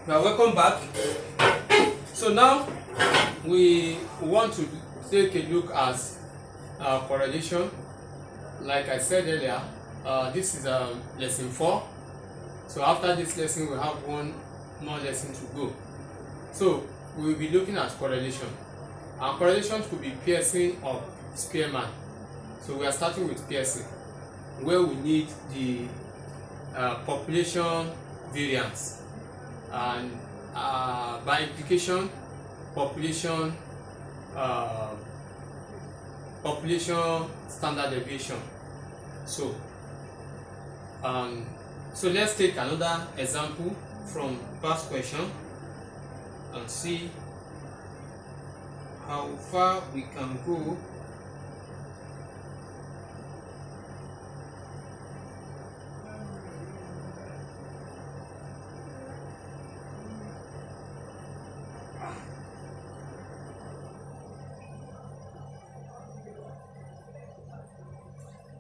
Welcome back. So now we want to take a look at correlation. Like I said earlier, this is lesson 4. So after this lesson, we have one more lesson to go. So we will be looking at correlation. And correlation could be Pearson or Spearman. So we are starting with Pearson, where we need the population variance, and by implication population standard deviation. So let's take another example from past question and see how far we can go.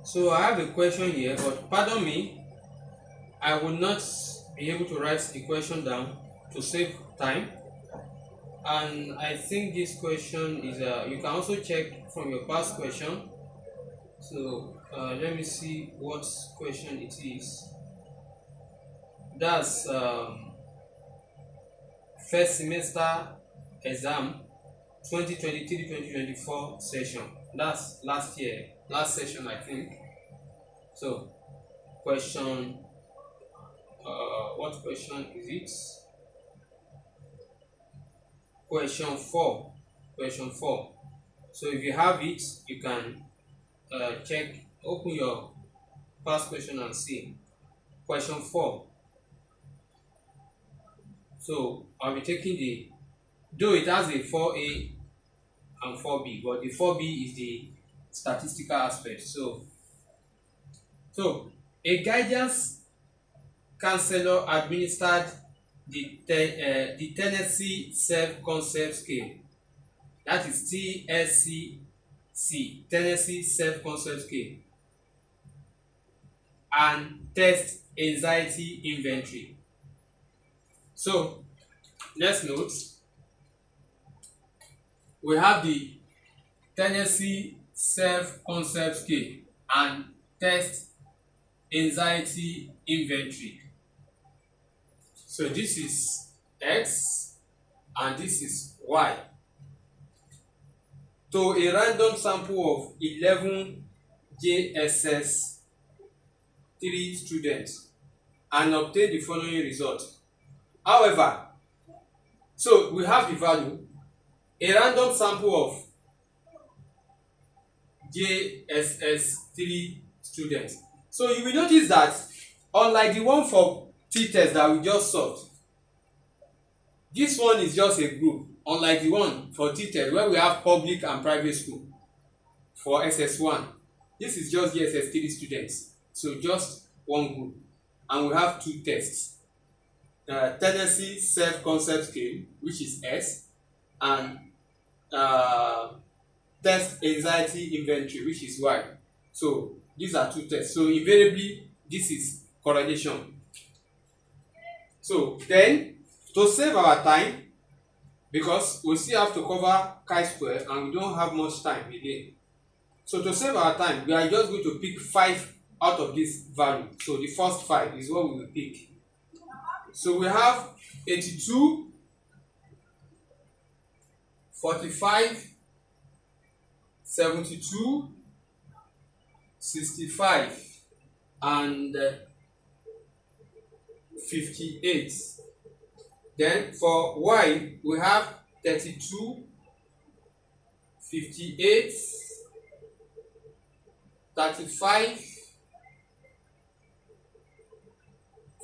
So I have a question here, but pardon me, I will not be able to write the question down to save time. And I think this question is you can also check from your past question. So let me see what question it is. That's first semester exam 2023-2024 session. That's last session, I think. So question, what question is it? Question 4. So if you have it, you can open your past question and see. Question 4. So I'll be taking though it has a 4A and 4B, but the 4B is the statistical aspect. So a guidance counselor administered the Tennessee Self-Concept Scale, that is TSCC, Tennessee Self-Concept Scale, and test anxiety inventory. So let's note, we have the Tennessee Self-Concept Scale and test anxiety inventory. So this is X and this is Y. To a random sample of 11 JSS 3 students and obtain the following result. However, so we have the value, a random sample of JSS 3 students. So you will notice that unlike the one for T-test that we just solved, this one is just a group, unlike the one for T-test where we have public and private school. For SS1, this is just the SS3 students, so just one group, and we have 2 tests, Tennessee Self-Concept Scale, which is S, and test anxiety inventory, which is Y. So these are 2 tests. So invariably, this is correlation. So then, to save our time, because we still have to cover chi-square and we don't have much time again. So to save our time, we are just going to pick 5 out of this value. So the first 5 is what we will pick. So we have 82, 45, 72, 65, and 58. Then for Y, we have 32, 58, 35,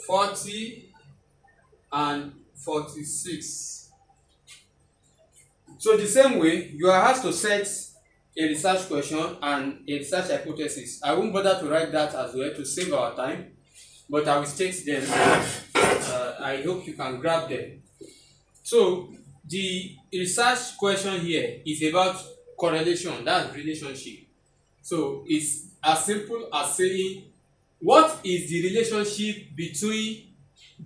40, and 46. So the same way, you are asked to set a research question and a research hypothesis. I won't bother to write that as well to save our time, but I will state them. I hope you can grab them. So the research question here is about correlation, that's relationship. So it's as simple as saying, what is the relationship between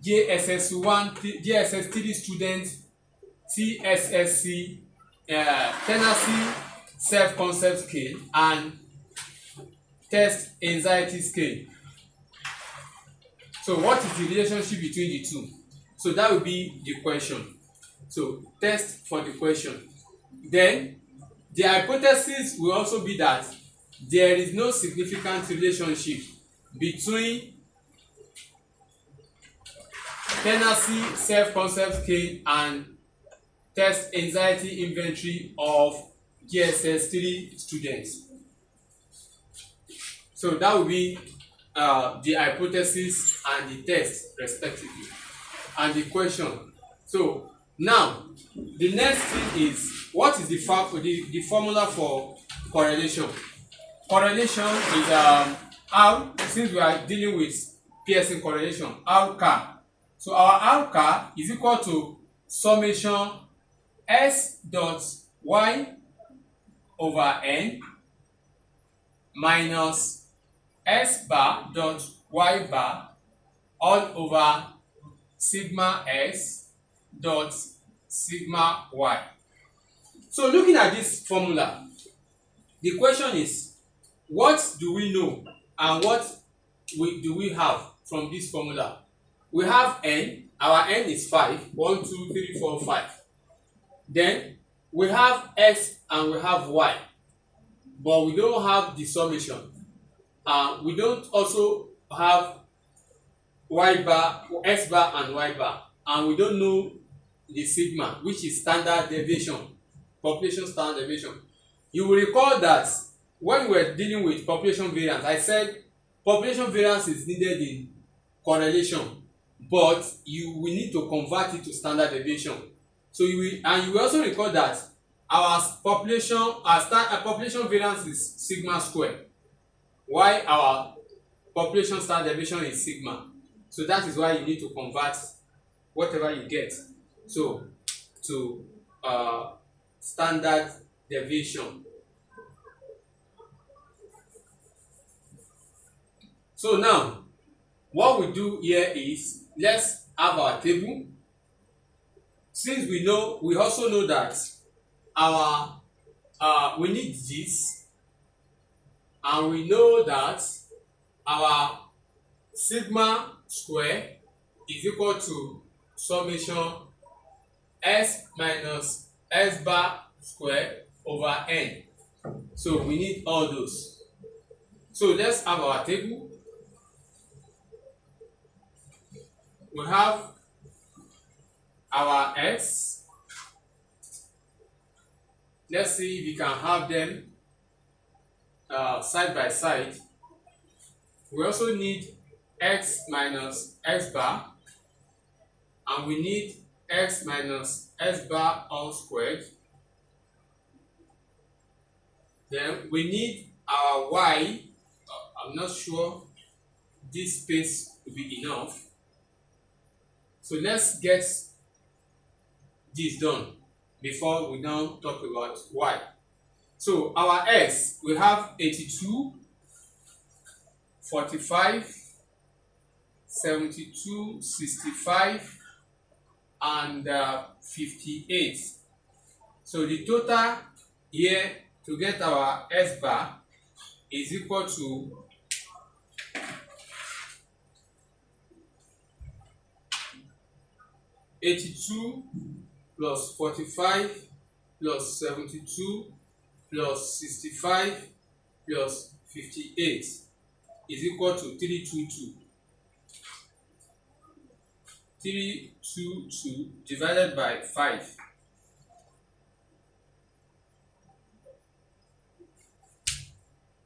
JSS1, JSS3 students, TSSC, Tennessee self-concept scale, and test anxiety scale. So what is the relationship between the two? So that will be the question. So test for the question. Then the hypothesis will also be that there is no significant relationship between Tennessee self-concept scale and test anxiety inventory of GSS3 students. So that will be the hypothesis and the test respectively, and the question. So now the next thing is, what is the formula for correlation? Correlation is how, since we are dealing with Pearson correlation, RCA. So our RCA is equal to summation S dot Y over N minus S bar dot Y bar all over sigma S dot sigma Y. So looking at this formula, the question is, what do we know and what do we have from this formula? We have N, our N is 5, 1, 2, 3, 4, 5. Then we have X and we have Y, but we don't have the summation. We don't also have Y bar, X bar and Y bar, and we don't know the sigma, which is standard deviation, population standard deviation. You will recall that when we were dealing with population variance, I said population variance is needed in correlation, but we need to convert it to standard deviation. So you will also recall that our population variance is sigma square, while our population standard deviation is sigma. So that is why you need to convert whatever you get to standard deviation. So now what we do here is, let's have our table. Since we also know that our we need this, and we know that our sigma square is equal to summation S minus S bar square over N. So we need all those. So let's have our table. We have our X. Let's see if we can have them side by side. We also need X minus S bar, and we need X minus S bar all squared. Then we need our Y. I'm not sure this space will be enough. So let's get this done before we now talk about Y. So our X, we have 82, 45, 72, 65, and 58. So the total here to get our S bar is equal to 82 plus 45 plus 72 plus 65 plus 58 is equal to 322. 322 divided by 5.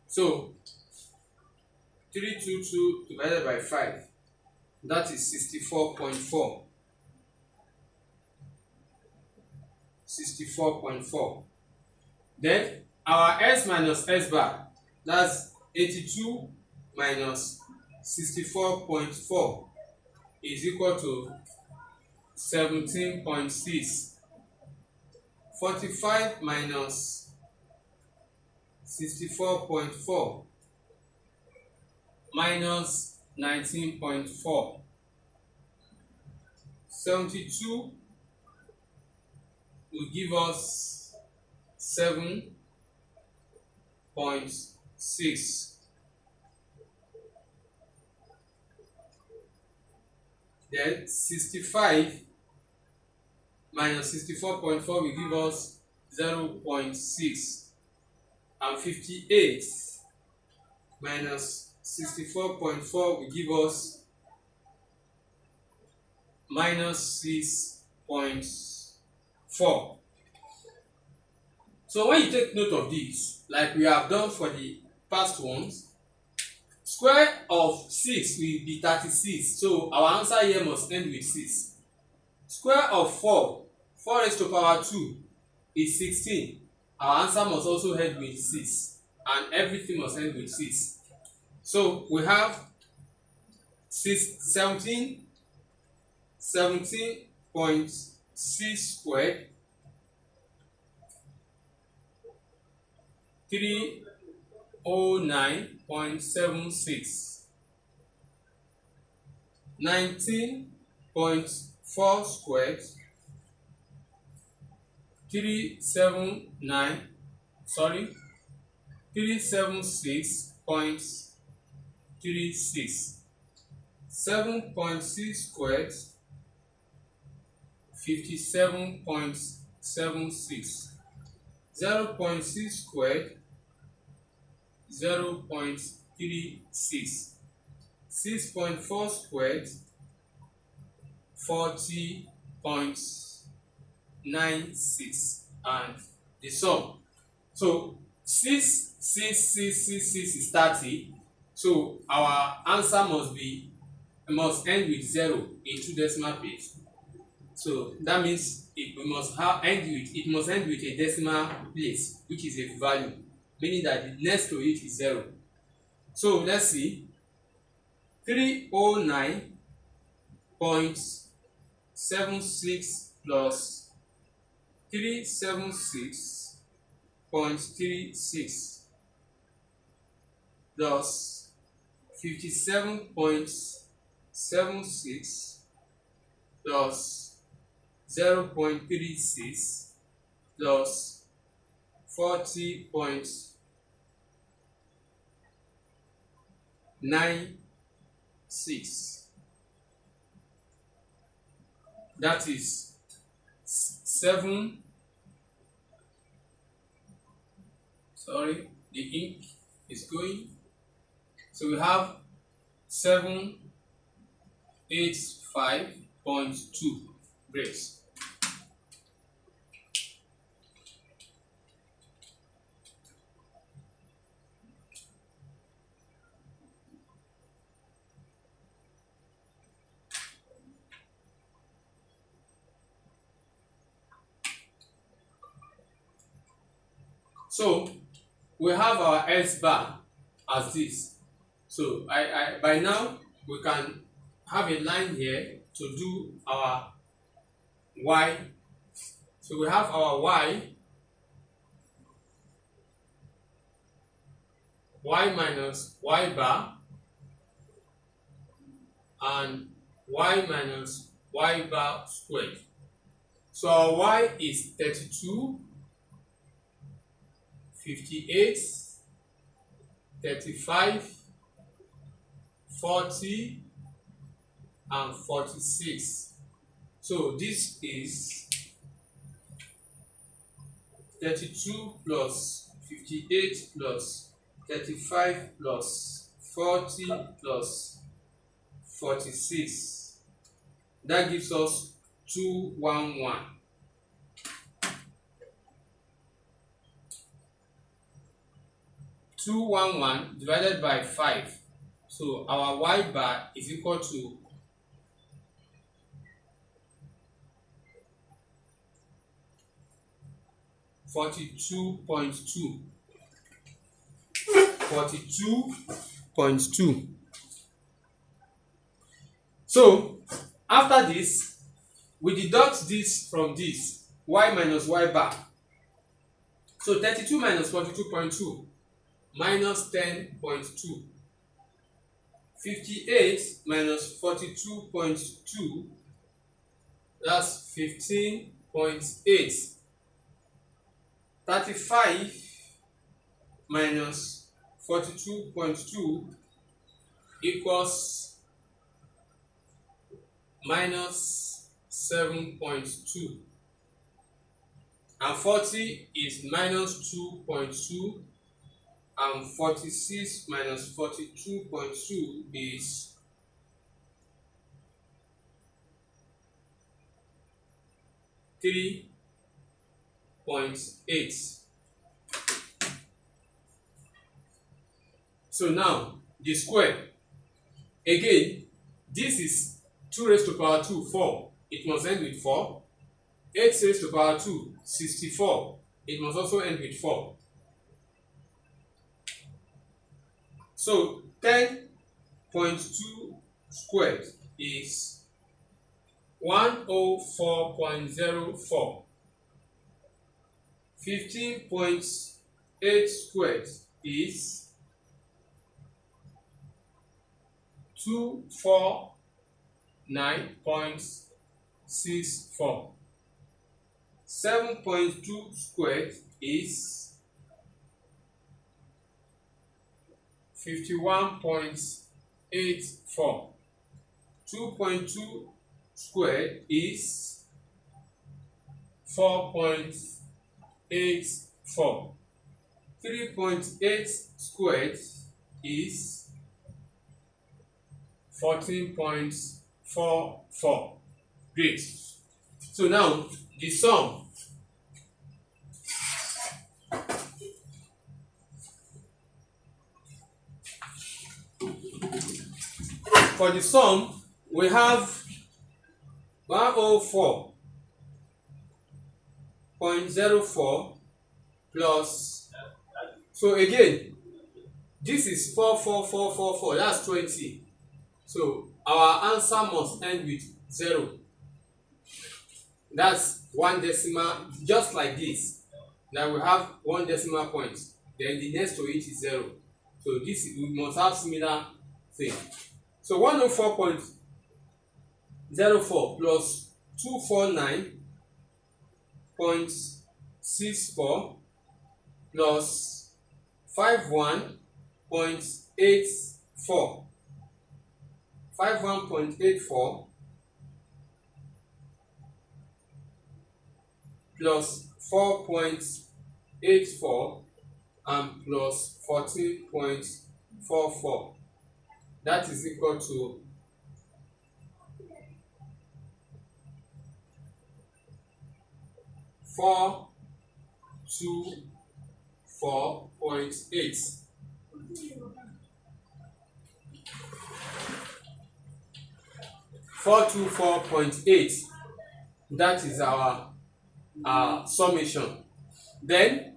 So 322 divided by 5, that is 64.4. 64.4. Then our S minus S bar, that's 82 minus 64.4 is equal to 17.6. 45 minus 64.4 minus 19.4 72 will give us 7.6. Then 65 minus 64.4 will give us 0.6. And 58 minus 64.4 will give us minus 6.4. So when you take note of this, like we have done for the past ones, square of 6 will be 36. So our answer here must end with 6. Square of 4 raised to power 2 is 16. Our answer must also end with 6. And everything must end with 6. So we have 17.6 squared, 309.76. 19.4 squared, 376.36. 7.6 squared, 57.76. 0.6 squared, 0.36. 6.4 squared, 40.96, and the sum. So 6 is 30. So our answer must end with 0 in 2 decimal place. So that means it must end with a decimal place, which is a value, meaning that the next to it is 0. So let's see. 309.76 plus 376.36 plus 57.76 plus 0.36 plus 40.96. That is 7. Sorry, the ink is going. So we have 785.2 grades. So we have our S bar as this. So by now we can have a line here to do our Y. So we have our Y minus Y bar and Y minus Y bar squared. So our Y is 32, 58, 35, 40, and 46. So this is 32 plus 58 plus 35 plus 40 plus 46. That gives us 211. 211 divided by 5. So our Y bar is equal to 42.2. 42.2. So after this, we deduct this from this, Y minus Y bar. So 32 minus 42.2 minus 10.2. 58 minus 42.2 That's 15.8. 35 minus 42.2 equals minus 7.2. And 40 is minus 2.2. And 46 minus 42.2 is 3.8. So now the square. Again, this is 2 raised to power 2, 4. It must end with 4. 8 raised to power 2, 64. It must also end with 4. So 10.2 squared is 104.04. 15.8 squared is 249.64. 7.2 squared is 51.84. 2.2 squared is 4.84. 3.8 squared is 14.44. Great. So now the sum. For the sum, we have 104.04 plus, so again, this is 44444, that's 20. So our answer must end with 0. That's one decimal, just like this. Now we have one decimal point, then the next to it is 0. So this, we must have similar thing. So 104.04 plus 249.64 plus 51.84. 51.84 plus 4.84 and plus 14.44. That is equal to 424.8. 424.8. That is our summation. Then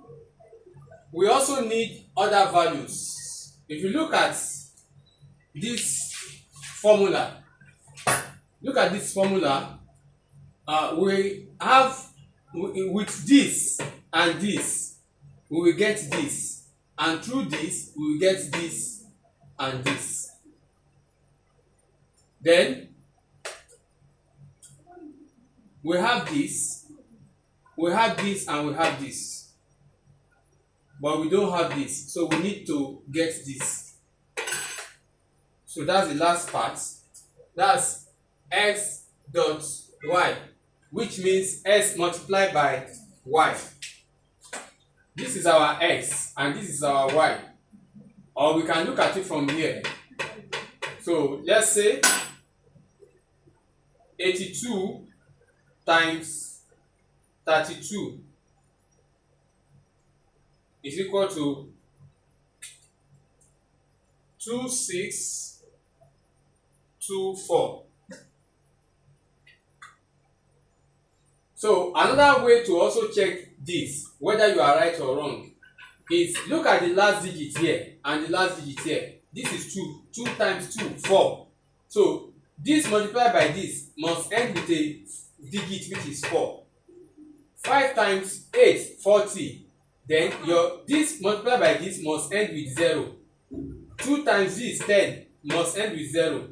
we also need other values. If you look at this formula, we have, with this and this, we will get this, and through this we will get this and this. Then we have this, we have this, and we have this, but we don't have this, so we need to get this. So that's the last part. That's x dot y, which means x multiplied by y. This is our x and this is our y, or we can look at it from here. So let's say 82 times 32 is equal to 2624. So another way to also check this, whether you are right or wrong, is look at the last digit here and the last digit here. This is 2. 2 times 2, 4. So this multiplied by this must end with a digit which is 4. 5 times 8, 40. Then this multiplied by this must end with 0. 2 times this, 10, must end with 0.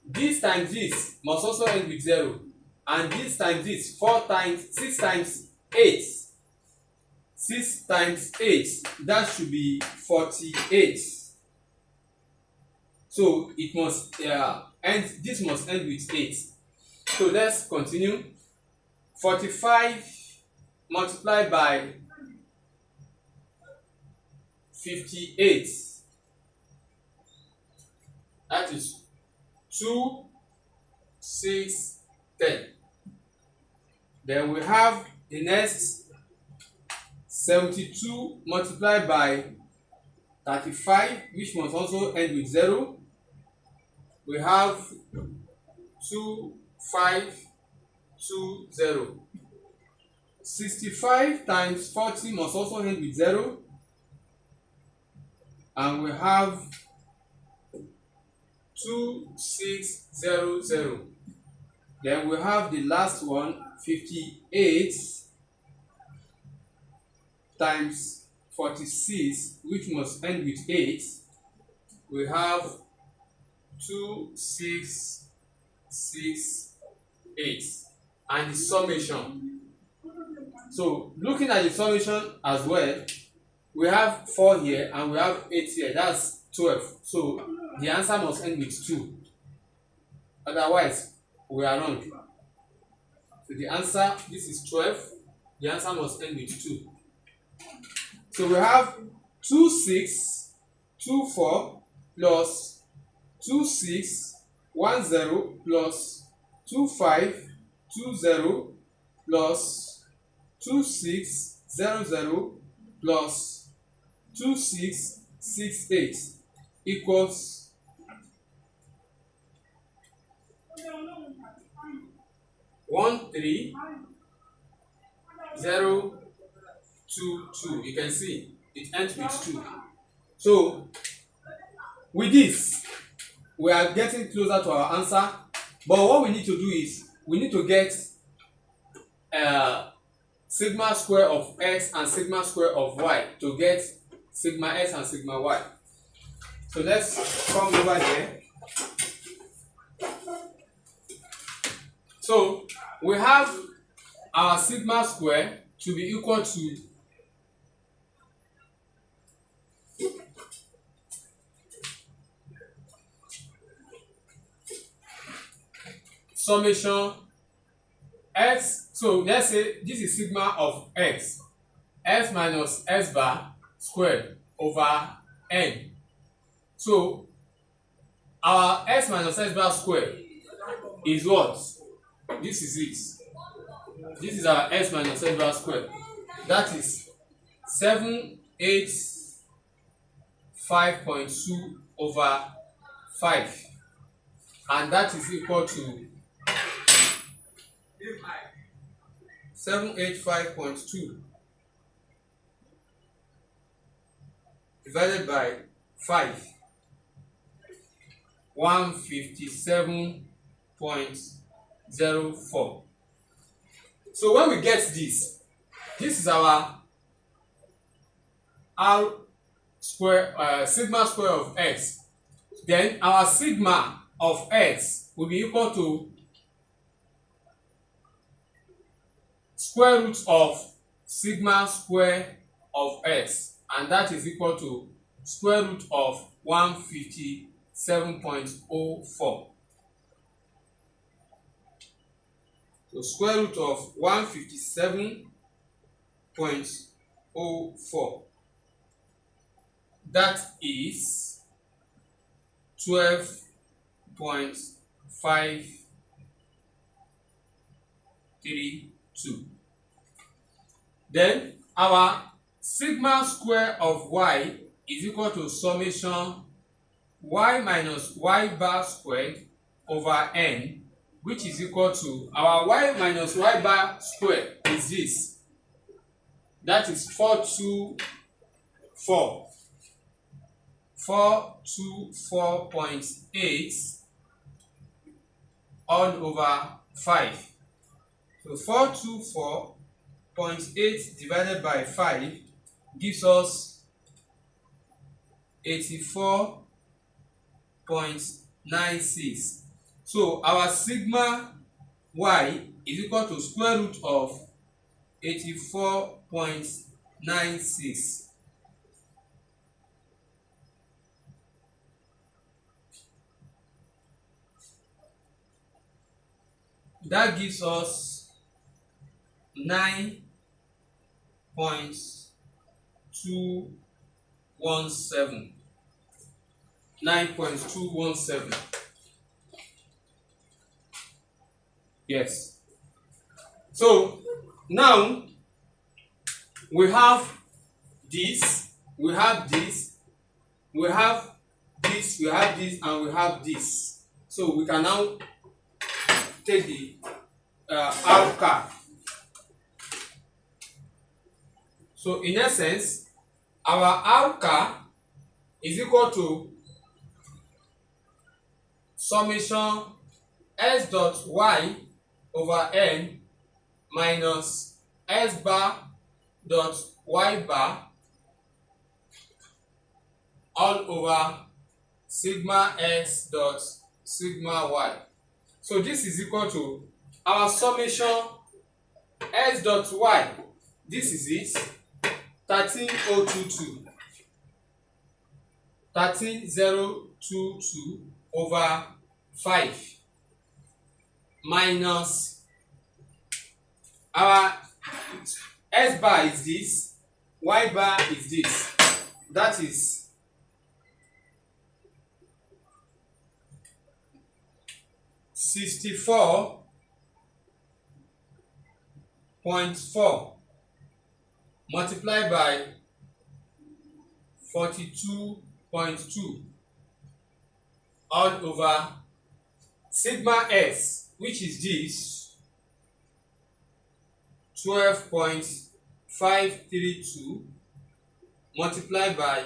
This times this must also end with 0. and this times this, 4 times 6 times 8, 6 times 8, that should be 48. So it must end, this must end with 8. So let's continue. 45 multiplied by 58, that is 2, 6, 10. Then we have the next 72 multiplied by 35, which must also end with 0. We have 2, 5, 2, 0. 65 times 40 must also end with 0. And we have 2, 6, 0, 0. Then we have the last one, 58 times 46, which must end with 8. We have 2, 6, 6, 8. And the summation. So looking at the summation as well, we have 4 here and we have 8 here. That's 12. So the answer must end with 2. Otherwise, we are wrong. So the answer, this is 12. The answer must end with 2. So we have 2, 6, 2, 4 plus 2, 6, 1, 0 plus 2, 5, 2, 0 plus 2, 6, 0, 0 plus 2, 6, 6, 8 equals 1, 3, 0, 2, 2. You can see it ends with 2. So with this, we are getting closer to our answer. But what we need to do is we need to get sigma square of x and sigma square of y to get sigma x and sigma y. So let's come over here. So we have our sigma square to be equal to summation x. So let's say this is sigma of x, x minus x bar squared over n. So our x minus x bar squared is what? This is it. This is our x minus x bar squared. That is 785.2 over 5. And that is equal to 785.2 divided by 5, 157.04. So when we get this is our r square, sigma square of x. Then our sigma of x will be equal to square root of sigma square of x, and that is equal to square root of 157.04. So square root of 157.04, that is 12.532. Then our sigma square of y is equal to summation y minus y bar squared over n, which is equal to our y minus y bar squared is this. That is 424.8 all over 5. So 424.8 divided by 5 gives us 84.96. So our sigma y is equal to square root of 84.96. That gives us 9.217. 9.217. Yes. So now we have this, we have this, we have this, we have this, and we have this. So we can now take the outcome. So in essence, our outcome is equal to summation s dot y over n minus s bar dot y bar all over sigma s dot sigma y. So this is equal to our summation s dot y. This is it, 13022. 13022 over 5 minus our s bar is this, y bar is this. That is 64.4 multiplied by 42.2 all over sigma s, which is this 12.532 multiplied by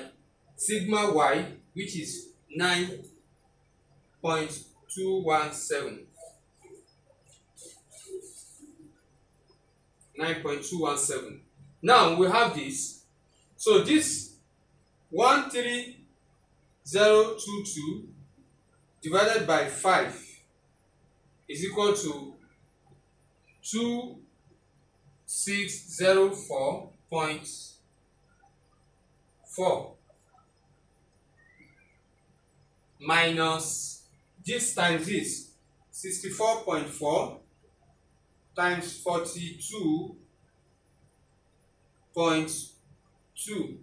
sigma y, which is 9.217. 9.217. Now we have this. So this 13022 divided by 5 is equal to 2604.4 minus this times this 64.4 times 42.2.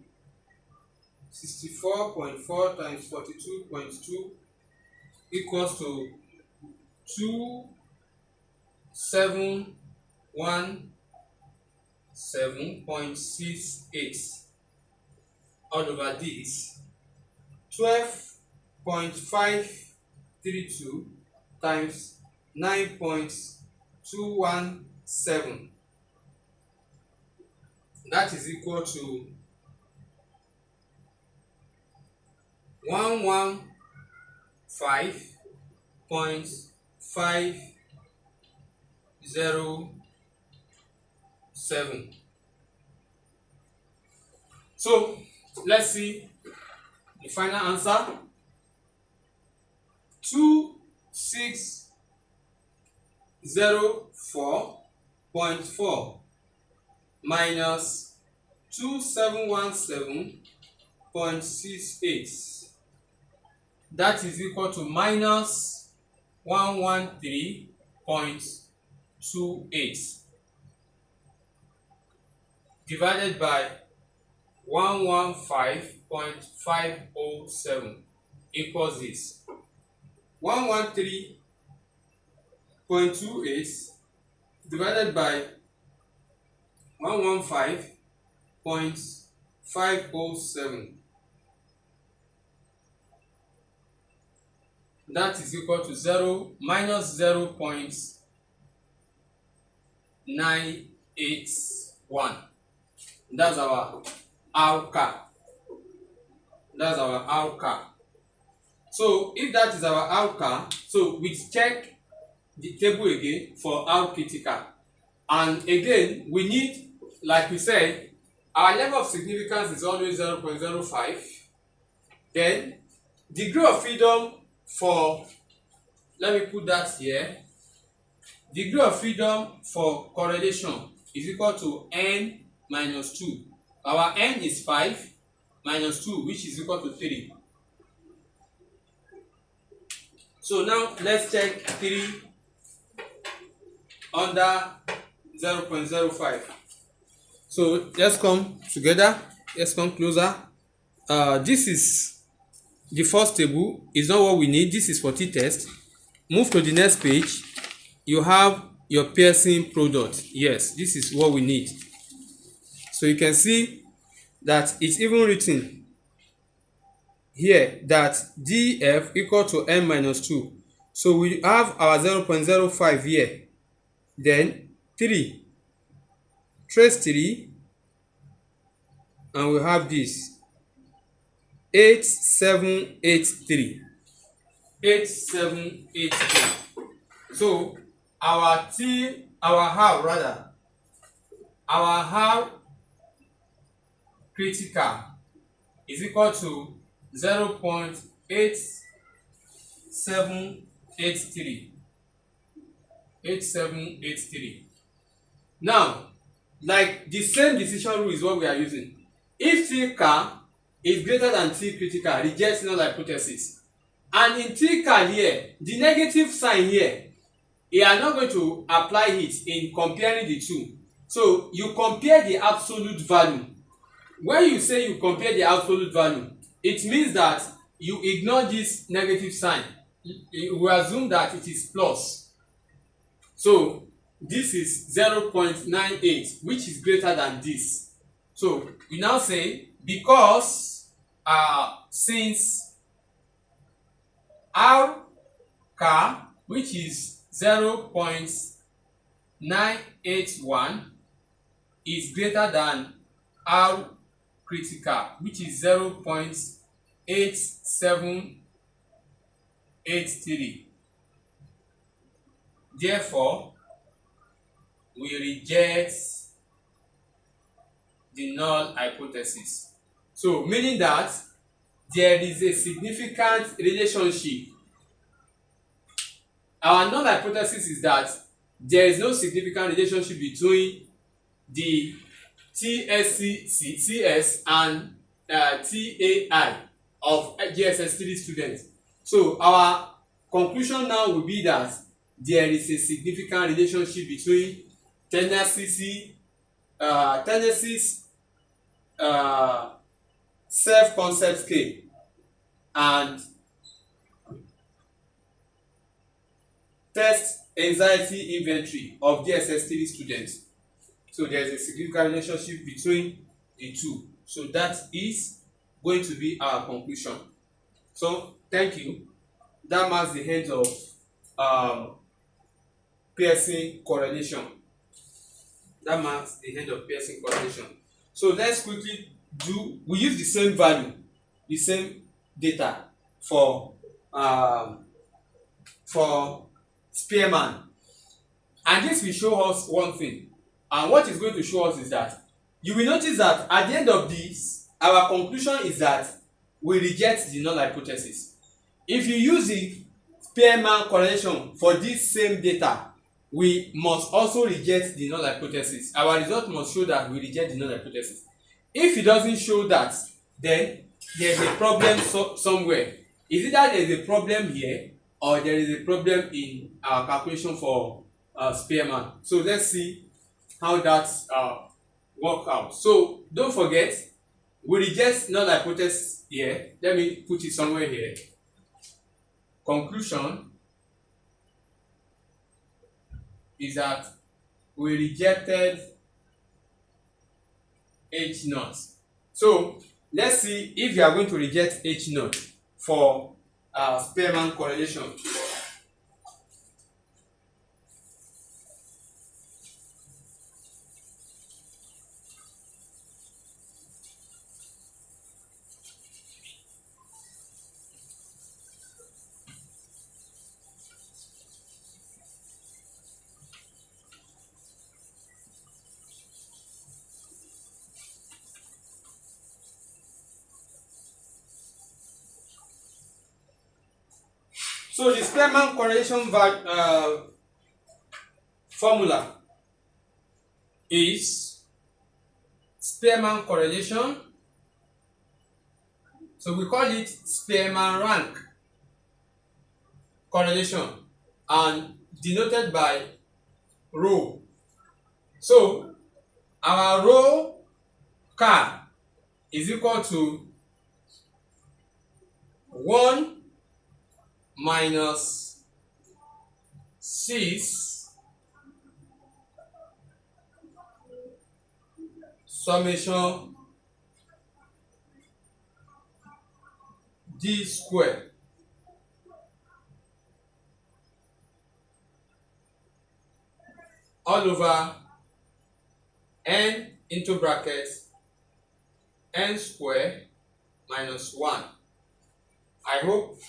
64.4 times 42.2 equals to 2717.68 all over this 12.532 times 9.217. That is equal to 115.507. So let's see the final answer. 2604.4 minus 2717.68. That is equal to minus 113.28 divided by 115.507 equals this. 113.28 divided by 115.507. That is equal to minus 0.981. That's our outcome. That's our outcome. So if that is our outcome, so we check the table again for out critical. And again, we need, like we said, our level of significance is always 0.05. Then degree of freedom for, let me put that here, degree of freedom for correlation is equal to n minus 2. Our n is 5 minus 2, which is equal to 3. So now let's check 3 under 0.05. So let's come together. Let's come closer. This is the first table. Is not what we need. This is for t-test. Move to the next page. You have your Pearson product. Yes, this is what we need. So you can see that it's even written here that df equal to n minus 2. So we have our 0.05 here. Then 3. Trace 3. And we have this 8783. 8783. So our R critical is equal to 0.8783. 8783. Now, like the same decision rule is what we are using. If T car is greater than T critical, reject null hypothesis. And in T car here, the negative sign here, you are not going to apply it in comparing the two. So you compare the absolute value. When you say you compare the absolute value, it means that you ignore this negative sign. We assume that it is plus. So this is 0.98, which is greater than this. So we now say because since R car, which is 0.981, is greater than R critical, which is 0.8783. Therefore, we reject the null hypothesis. So meaning that there is a significant relationship. Our null hypothesis is that there is no significant relationship between the CS and TAI of GSS3 students. So our conclusion now will be that there is a significant relationship between tendencies self-concept scale and test anxiety inventory of DSS3 students. So there is a significant relationship between the two. So that is going to be our conclusion. So thank you. That marks the end of Pearson correlation. That marks the end of Pearson correlation. So let's quickly we use the same value, the same data for Spearman. And this will show us one thing. And what it's going to show us is that you will notice that at the end of this, our conclusion is that we reject the null hypothesis. If you use the Spearman correlation for this same data, we must also reject the null hypothesis. Our result must show that we reject the null hypothesis. If it doesn't show that, then there's a problem somewhere. Is it that there's a problem here or there is a problem in our calculation for Spearman? So let's see how that work out. So don't forget, we reject null hypothesis here. Let me put it somewhere here. Conclusion is that we rejected H naught. So let's see if you are going to reject H naught for Spearman correlation. So the Spearman correlation formula is Spearman correlation. So we call it Spearman rank correlation and denoted by rho. So our rho car is equal to 1 minus 6 summation d square all over n into bracket n square minus 1. I hope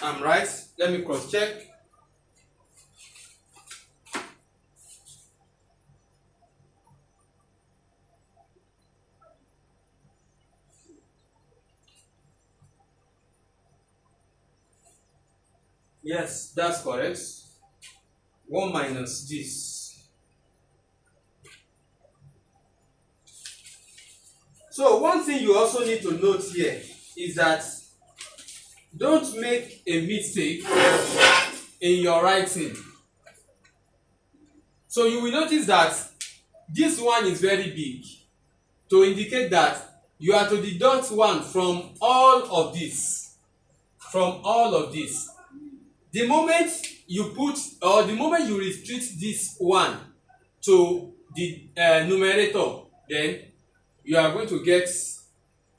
I'm right. Let me cross check. Yes, that's correct. 1 minus this. So one thing you also need to note here is that don't make a mistake in your writing. So you will notice that this one is very big to indicate that you are to deduct 1 from all of this. From all of this. The moment you put or the moment you restrict this 1 to the numerator, then you are going to get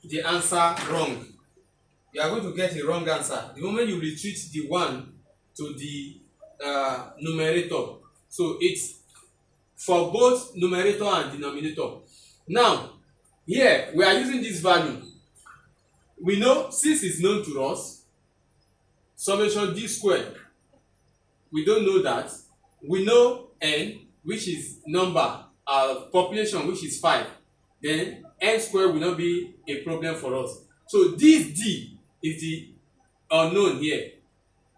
the answer wrong. You are going to get a wrong answer the moment you retreat the 1 to the numerator. So it's for both numerator and denominator. Now here we are using this value. We know 6 is known to us. Summation d squared, we don't know that. We know n, which is number of population, which is 5. Then n squared will not be a problem for us. So this d is the unknown here.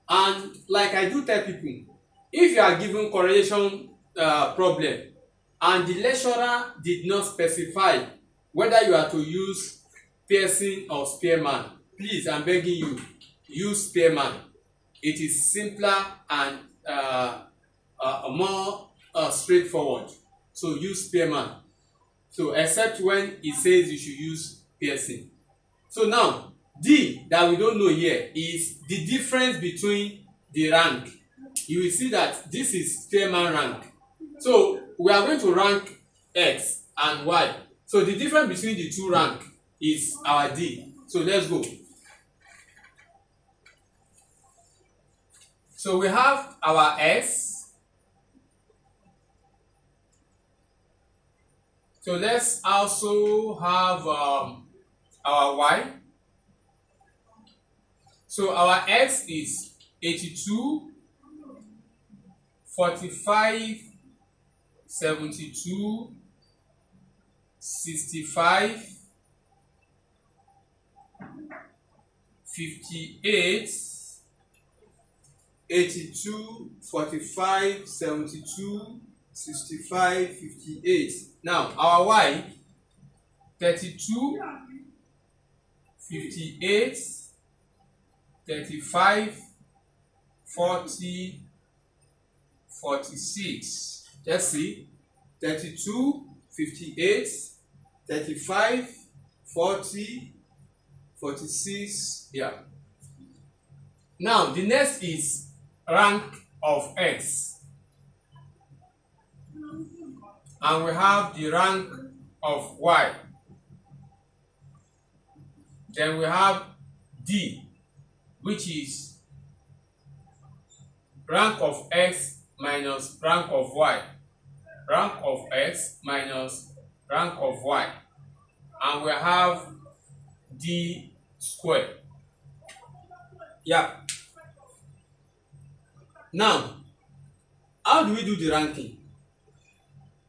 And like I do tell people, if you are given correlation problem and the lecturer did not specify whether you are to use Pearson or Spearman, please, I'm begging you, use Spearman. It is simpler and more straightforward. So use Spearman. So except when it says you should use Pearson. So now D that we don't know here is the difference between the rank. You will see that this is Spearman rank. So we are going to rank X and Y. So the difference between the two rank is our D. So let's go. So we have our X. So let's also have our Y. So our X is 82, 45, 72, 65, 58, 82, 45, 72, 65, 58. Now our Y 32, 58, 35, 40, 46. Let's see. 32, 58, 35, 40, 46. Yeah. Now the next is rank of X. And we have the rank of Y. Then we have D, which is rank of X minus rank of Y. Rank of X minus rank of Y. And we have D squared. Yeah. Now, how do we do the ranking?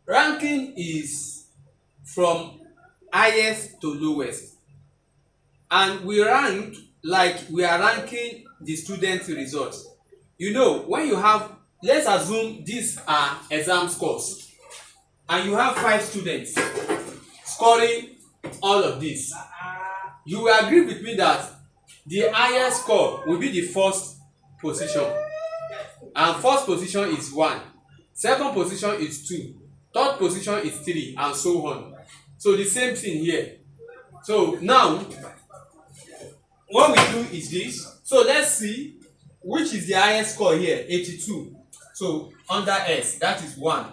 Ranking is from highest to lowest. And we rank like we are ranking the student results. You know, when you have let's assume these are exam scores and you have 5 students scoring all of this. You will agree with me that the highest score will be the first position, and first position is 1, second position is 2, third position is 3, and so on. So the same thing here. So now what we do is this. So let's see which is the highest score here. 82. So under S, that is 1,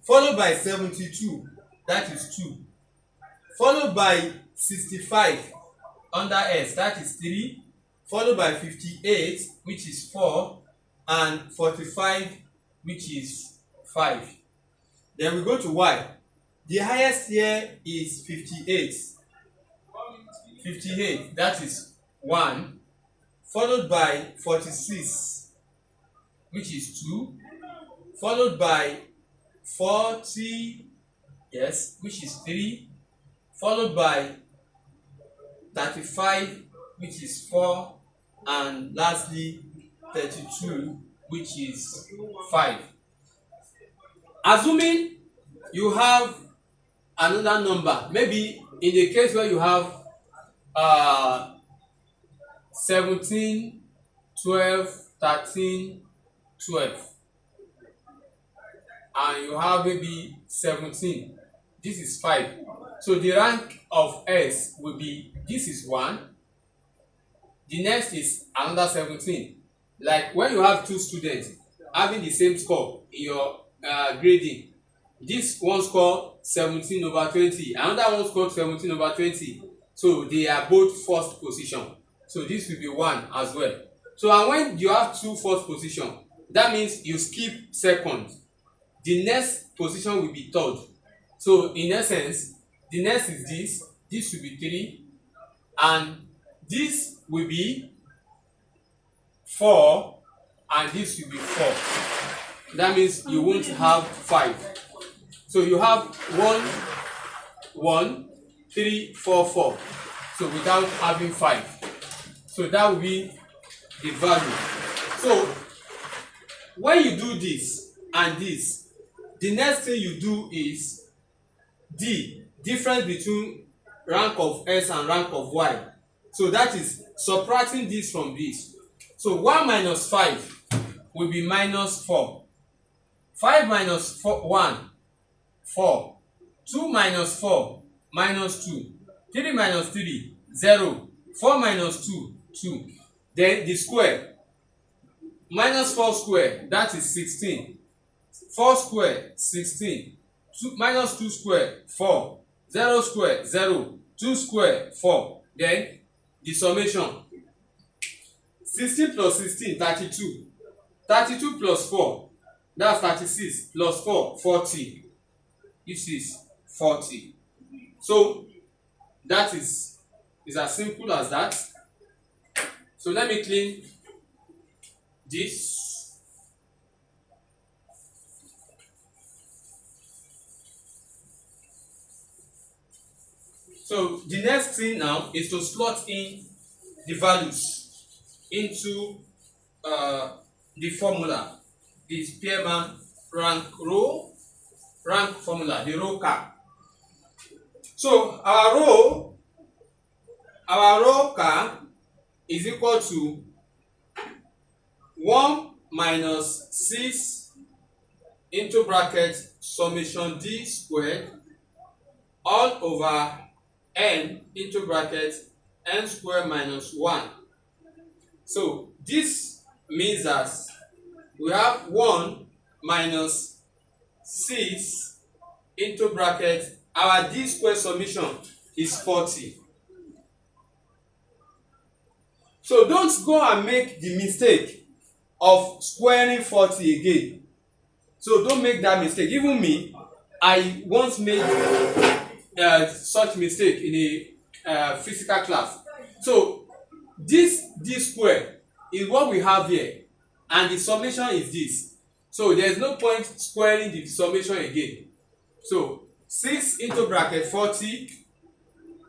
followed by 72, that is 2, followed by 65 under S, that is 3, followed by 58, which is 4, and 45, which is 5. Then we go to Y. The highest here is 58. 58, that is 1, followed by 46, which is 2, followed by 40, yes, which is 3, followed by 35, which is 4, and lastly 32, which is 5. Assuming you have another number, maybe in the case where you have 17, 12, 13, 12, and you have maybe 17, this is 5. So the rank of S will be, this is 1, the next is another 17. Like when you have 2 students having the same score in your grading, this one score 17 over 20, another one scored 17 over 20, so they are both first position. So this will be 1 as well. So and when you have 2 first position, that means you skip second, the next position will be third. So in essence, the next is this will be 3, and this will be 4, and this will be 4. That means you won't have 5. So you have 1, 1, 3, 4, 4. So without having 5. So that will be the value. So when you do this and this, the next thing you do is D, difference between rank of S and rank of Y. So that is subtracting this from this. So 1 minus 5 will be minus 4. 5 minus 1, 4. 2 minus 4, minus 2. 3 minus 3, 0. 4 minus 2, 2. Then the square. Minus 4 square, that is 16. 4 square, 16. 2, minus 2 square, 4. 0 square, 0. 2 square, 4. Then the summation. 16 plus 16, 32. 32 plus 4, that's 36. Plus 4, 40. This is 40. So that is as simple as that. So let me clean this. So the next thing now is to slot in the values into the formula, the Spearman rank formula, the row car. So our row car is equal to 1 minus 6 into bracket summation D squared all over n into bracket n squared minus 1. So this means that we have 1 minus 6 into bracket, our D squared summation is 40. So don't go and make the mistake of squaring 40 again. So don't make that mistake. Even me, I once made such mistake in a physical class. So this D square is what we have here, and the summation is this. So there is no point squaring the summation again. So 6 into bracket 40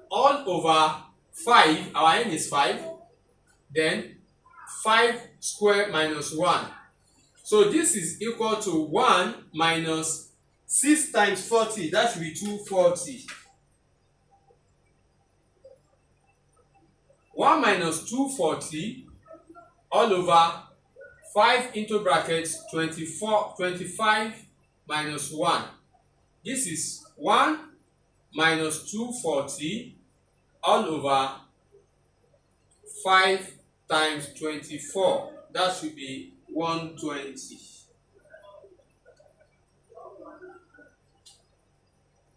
all over 5, our n is 5, then 5 square minus 1 So this is equal to 1 minus 6 times 40, that should be 240. 1 minus 240 all over 5 into brackets 25 minus 1. This is 1 minus 240 all over 5 times 24. That should be 120.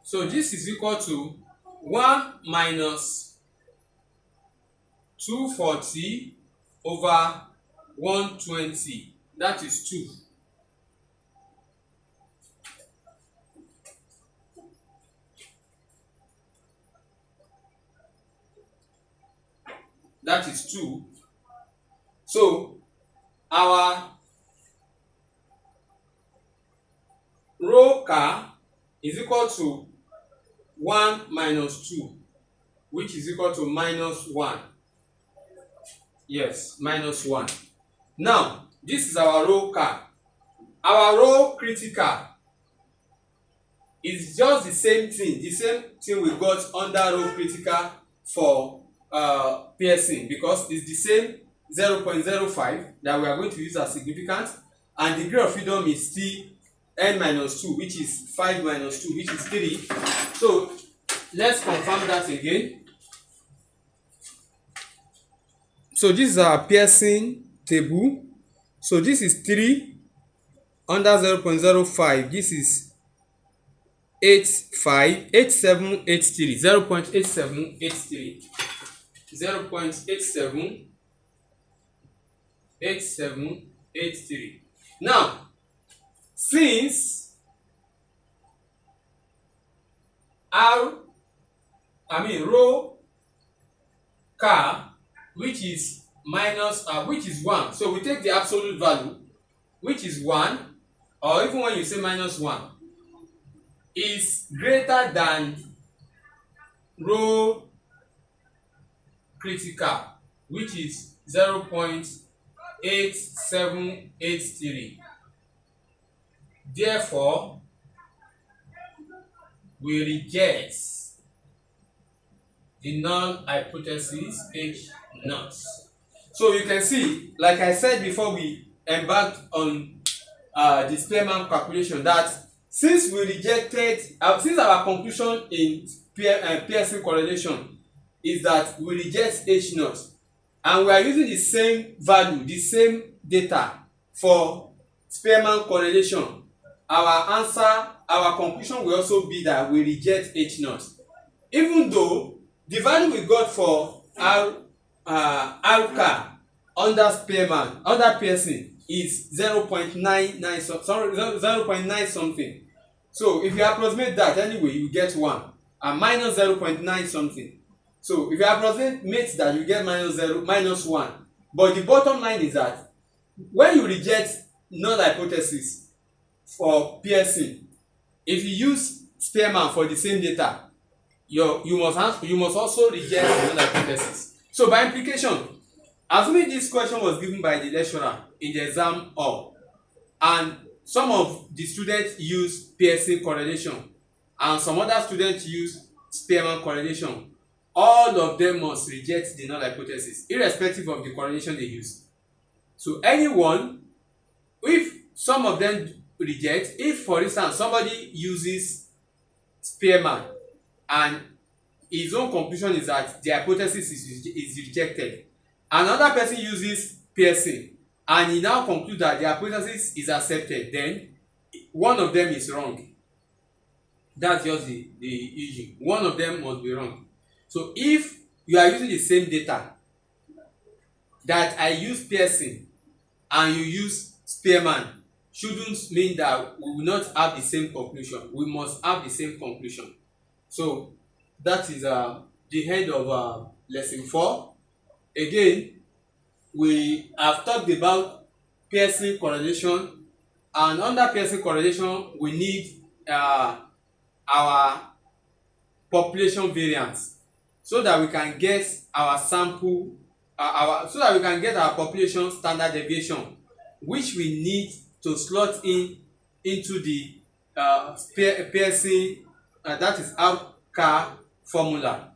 So this is equal to 1 minus 240 over 120. That is 2. That is 2. So our row car is equal to 1 minus 2, which is equal to minus 1. Yes, minus 1. Now, this is our row car. Our row critical is just the same thing we got under row critical for piercing, because it's the same 0.05 that we are going to use as significant, and degree of freedom is still n minus 2, which is 5 minus 2, which is 3. So let's confirm that again. So this is our piercing table. So this is 3 under 0.05. This is 8783, 0.8783, 0.8783. Now, since row car, which is minus which is 1, so we take the absolute value, which is 1, or even when you say minus 1, is greater than row critical, which is 0.8783. Therefore, we reject the null hypothesis H naught. So you can see, like I said before we embarked on the Spearman calculation, that since we rejected, since our conclusion in Pearson correlation is that we reject H naught, and we are using the same value, the same data for Spearman correlation, our answer, our conclusion will also be that we reject H naught, even though the value we got for RK under Spearman, under Pearson, is 0.99 something. So if you approximate that anyway, you get 1, and minus 0.9 something. So if you approximate that, you get minus 1. But the bottom line is that when you reject null hypothesis for Pearson, if you use Spearman for the same data, you must also reject the null hypothesis. So by implication, assuming this question was given by the lecturer in the exam hall, and some of the students use Pearson correlation and some other students use Spearman correlation, all of them must reject the null hypothesis, irrespective of the correlation they use. So anyone, if some of them reject, if for instance somebody uses Spearman and his own conclusion is that the hypothesis is rejected, another person uses Pearson and he now concludes that the hypothesis is accepted, then one of them is wrong. That's just the issue. One of them must be wrong. So if you are using the same data, that I use Pearson and you use Spearman, shouldn't mean that we will not have the same conclusion. We must have the same conclusion. So that is the end of lesson 4. Again, we have talked about Pearson correlation, and under Pearson correlation we need our population variance, so that we can get our sample, so that we can get our population standard deviation, which we need to slot in into the Pearson, that is RCA formula.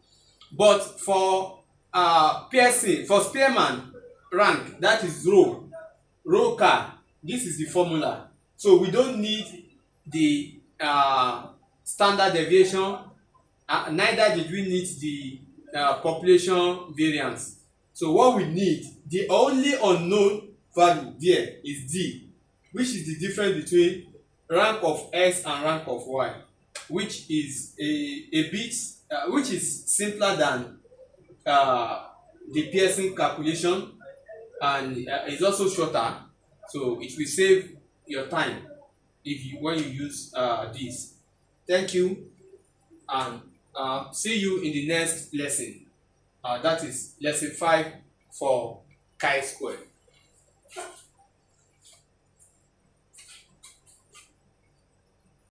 But for Pearson, for Spearman rank, that is row car, this is the formula. So we don't need the standard deviation, neither did we need the population variance. So what we need, the only unknown value there is D, which is the difference between rank of X and rank of Y, which is a bit which is simpler than the Pearson calculation, and is also shorter, so it will save your time when you use this. Thank you, and see you in the next lesson. That is lesson 5 for chi-square.